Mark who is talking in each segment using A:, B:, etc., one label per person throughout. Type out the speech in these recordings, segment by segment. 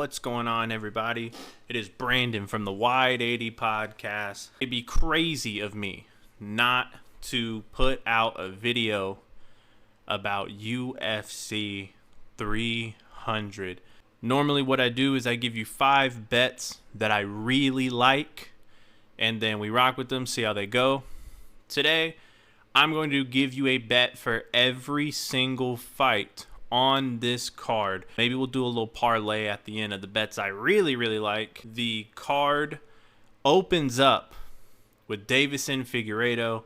A: What's going on, everybody? It is Brandon from the Wide 80 podcast. It'd be crazy of me not to put out a video about UFC 300. Normally what I do is I give you 5 bets that I really like, and then we rock with them, see how they go. Today, I'm going to give you a bet for every single fight on this card. Maybe we'll do a little parlay at the end of the bets I really like. The card opens up with Davison Figueiredo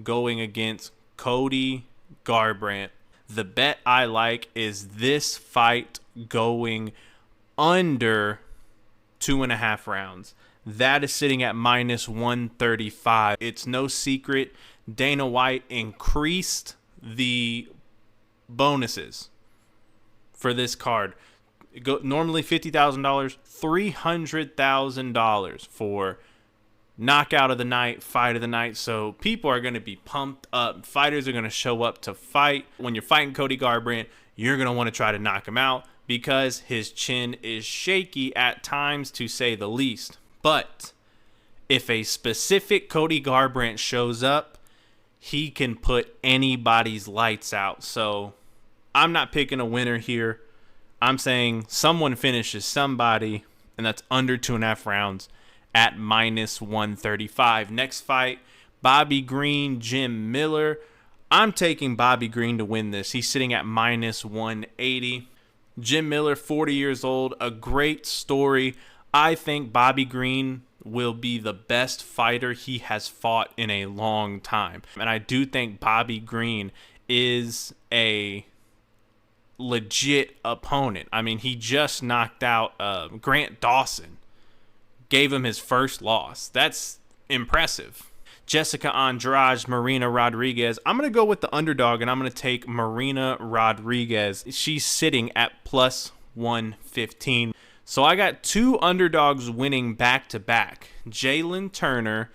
A: going against Cody Garbrandt. The bet I like is this fight going under 2.5 rounds. That is sitting at minus 135. It's no secret Dana White increased the bonuses for this card. Normally $50,000, $300,000 for knockout of the night, fight of the night. So people are going to be pumped up. Fighters are going to show up to fight. When you're fighting Cody Garbrandt, you're going to want to try to knock him out because his chin is shaky at times, to say the least. But if a specific Cody Garbrandt shows up, he can put anybody's lights out. So I'm not picking a winner here. I'm saying someone finishes somebody, and that's under 2.5 rounds at minus 135. Next fight, Bobby Green, Jim Miller. I'm taking Bobby Green to win this. He's sitting at minus 180. Jim Miller, 40 years old, a great story. I think Bobby Green will be the best fighter he has fought in a long time. And I do think Bobby Green is a legit opponent. I mean, he just knocked out Grant Dawson, gave him his first loss. That's impressive. Jessica Andrade, Marina Rodriguez. I'm going to go with the underdog, and I'm going to take Marina Rodriguez. She's sitting at plus 115. So I got 2 underdogs winning back-to-back. Jalen Turner,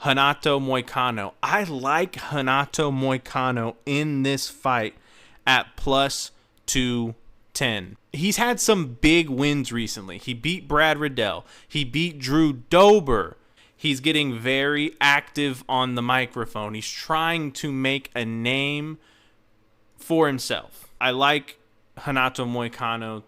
A: Renato Moicano. I like Renato Moicano in this fight at plus 210. He's had some big wins recently. He beat Brad Riddell. He beat Drew Dober. He's getting very active on the microphone. He's trying to make a name for himself. I like Renato Moicano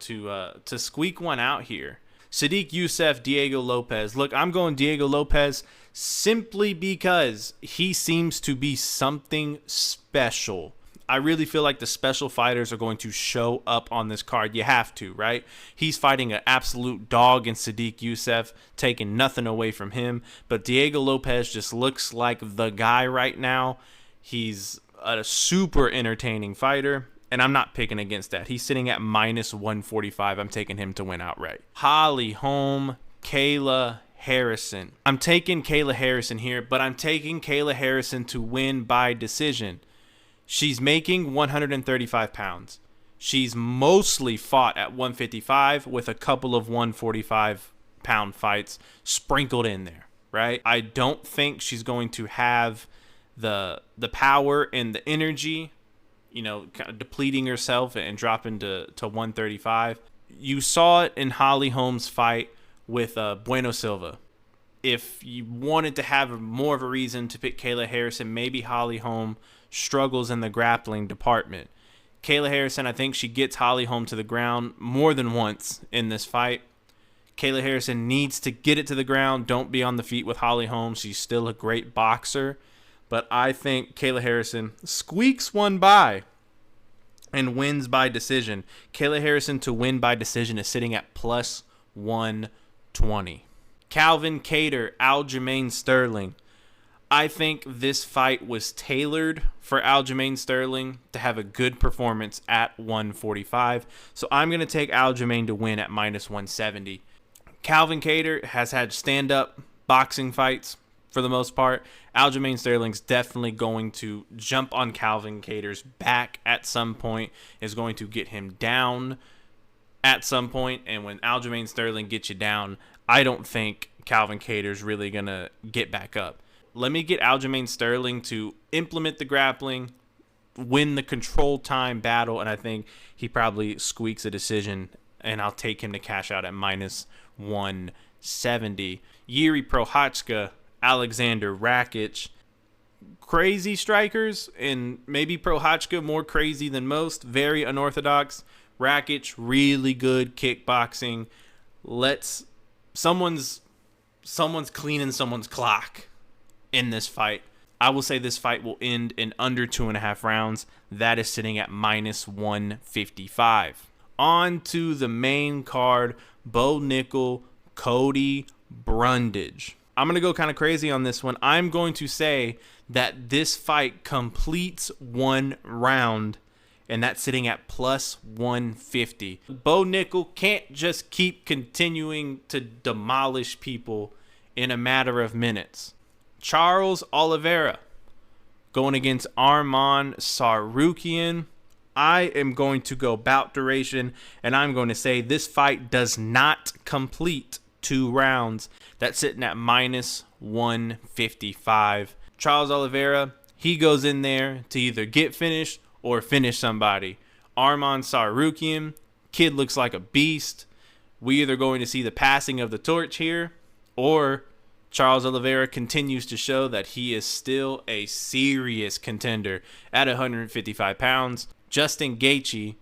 A: to squeak one out here. Sadiq Youssef, Diego Lopez. Look, I'm going Diego Lopez simply because he seems to be something special. I really feel like the special fighters are going to show up on this card. You have to, right? He's fighting an absolute dog in Sadiq Youssef, taking nothing away from him. But Diego Lopez just looks like the guy right now. He's a super entertaining fighter, and I'm not picking against that. He's sitting at minus 145. I'm taking him to win outright. Holly Holm, Kayla Harrison. I'm taking Kayla Harrison here, but I'm taking Kayla Harrison to win by decision. She's making 135 pounds. She's mostly fought at 155 with a couple of 145-pound fights sprinkled in there, right? I don't think she's going to have the power and the energy, kind of depleting herself and dropping to 135. You saw it in Holly Holm's fight with Bueno Silva. If you wanted to have more of a reason to pick Kayla Harrison, maybe Holly Holm struggles in the grappling department. Kayla Harrison, I think she gets Holly Holm to the ground more than once in this fight. Kayla Harrison needs to get it to the ground. Don't be on the feet with Holly Holm. She's still a great boxer. But I think Kayla Harrison squeaks one by and wins by decision. Kayla Harrison to win by decision is sitting at plus 120. Calvin Kattar, Aljamain Sterling. I think this fight was tailored for Aljamain Sterling to have a good performance at 145. So I'm going to take Aljamain to win at minus 170. Calvin Kattar has had stand-up boxing fights for the most part. Aljamain Sterling's definitely going to jump on Calvin Kattar's back at some point, is going to get him down at some point. And when Aljamain Sterling gets you down, I don't think Calvin Kattar's really going to get back up. Let me get Aljamain Sterling to implement the grappling, win the control time battle, and I think he probably squeaks a decision and I'll take him to cash out at minus 170. Yuri Prochazka, Alexander Rakic. Crazy strikers, and maybe Prochazka more crazy than most. Very unorthodox. Rakic, really good kickboxing. Someone's cleaning someone's clock in this fight. I will say this fight will end in under 2.5 rounds. That is sitting at minus 155. On to the main card, Bo Nickel, Cody Brundage. I'm going to go kind of crazy on this one. I'm going to say that this fight completes 1 round, and that's sitting at plus 150. Bo Nickel can't just keep continuing to demolish people in a matter of minutes. Charles Oliveira going against Arman Tsarukyan. I am going to go bout duration, and I'm going to say this fight does not complete 2 rounds. That's sitting at minus 155. Charles Oliveira, he goes in there to either get finished or finish somebody. Arman Tsarukyan, kid looks like a beast. We either going to see the passing of the torch here, or Charles Oliveira continues to show that he is still a serious contender at 155 pounds. Justin Gaethje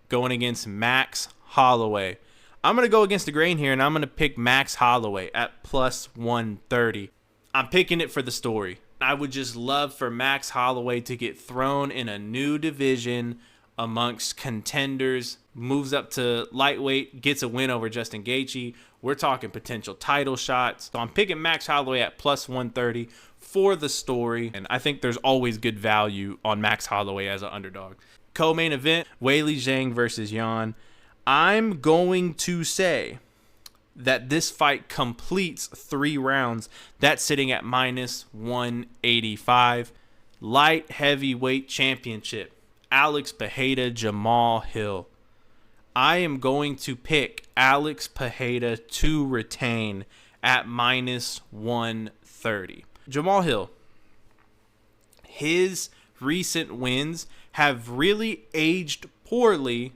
A: going against Max Holloway. I'm going to go against the grain here, and I'm going to pick Max Holloway at plus 130. I'm picking it for the story. I would just love for Max Holloway to get thrown in a new division amongst contenders, moves up to lightweight, gets a win over Justin Gaethje. We're talking potential title shots. So I'm picking Max Holloway at plus 130 for the story, and I think there's always good value on Max Holloway as an underdog. Co-main event, Weili Zhang versus Yan. I'm going to say that this fight completes 3 rounds. That's sitting at minus 185. Light heavyweight championship, Alex Pereira, Jamal Hill. I am going to pick Alex Pereira to retain at minus 130. Jamal Hill, his recent wins have really aged poorly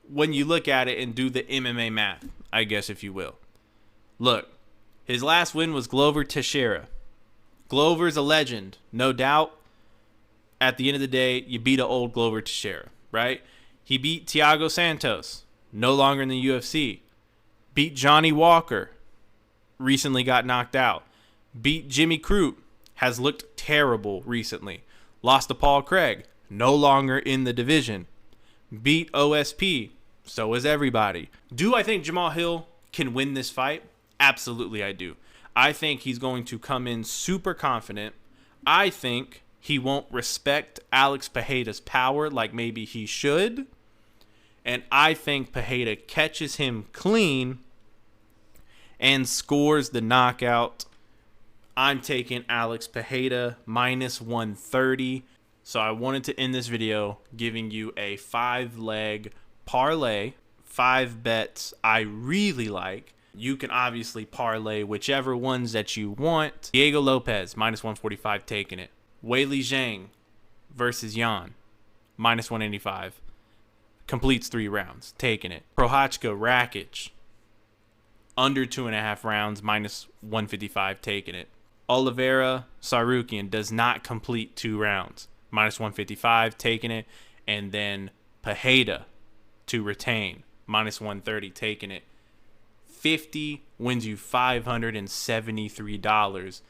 A: when you look at it and do the MMA math, I guess, if you will. Look, his last win was Glover Teixeira. Glover's a legend, no doubt. At the end of the day, you beat an old Glover Teixeira, right? He beat Thiago Santos, no longer in the UFC. Beat Johnny Walker, recently got knocked out. Beat Jimmy Crute, has looked terrible recently. Lost to Paul Craig, no longer in the division. Beat OSP, so is everybody. Do I think Jamal Hill can win this fight? Absolutely I do. I think he's going to come in super confident. I think he won't respect Alex Pereira's power like maybe he should. And I think Pereira catches him clean and scores the knockout. I'm taking Alex Pereira minus 130. So I wanted to end this video giving you a 5-leg parlay, 5 bets I really like. You can obviously parlay whichever ones that you want. Diego Lopez, minus 145, taking it. Weili Zhang versus Yan, minus 185. Completes 3 rounds, taking it. Prochazka Rakic, under 2.5 rounds, minus 155, taking it. Oliveira Tsarukyan does not complete 2 rounds, minus 155, taking it. And then Pereira to retain, minus 130, taking it. 50 wins you $573.